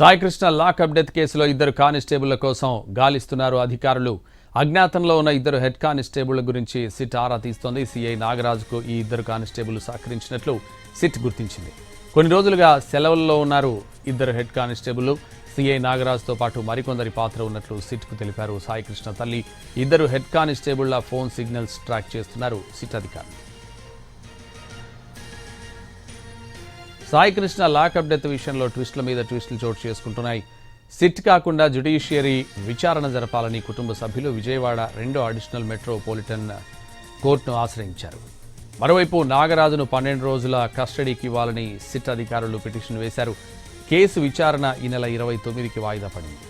Saikrishna lockup death కేసులో ఇద్దరు కానిస్టేబుళ్ల కోసం గాలిస్తున్నారు అధికారులు. అజ్ఞాతంలో ఉన్న ఇద్దరు హెడ్ కానిస్టేబుళ్ల గురించి సిట్ ఆరా తీస్తోంది. సిఐ నాగరాజుకు ఈ ఇద్దరు కానిస్టేబుళ్లు సహకరించినట్లు సిట్ గుర్తించింది. కొన్ని రోజులుగా సెలవుల్లో ఉన్నారు ఇద్దరు హెడ్ కానిస్టేబుళ్లు. సిఐ నాగరాజుతో పాటు మరికొందరి పాత్ర ఉన్నట్లు సిట్కు తెలిపారు. సాయికృష్ణ తల్లి ఇద్దరు హెడ్ కానిస్టేబుళ్ల ఫోన్ సిగ్నల్స్ ట్రాక్ చేస్తున్నారు సిట్ అధికారులు. సాయికృష్ణ లాకప్ డెత్ విషయంలో ట్విస్టుల మీద ట్విస్టులు చోటు చేసుకుంటున్నాయి. సిట్ కాకుండా జ్యుడిషియరీ విచారణ జరపాలని కుటుంబ సభ్యులు విజయవాడ 2వ అడిషనల్ మెట్రోపాలిటన్ కోర్టును ఆశ్రయించారు. మరోవైపు నాగరాజును 12 రోజుల కస్టడీకి ఇవ్వాలని సిట్ అధికారులు పిటిషన్ వేశారు. కేసు విచారణ ఈ నెల 29కి వాయిదా పడింది.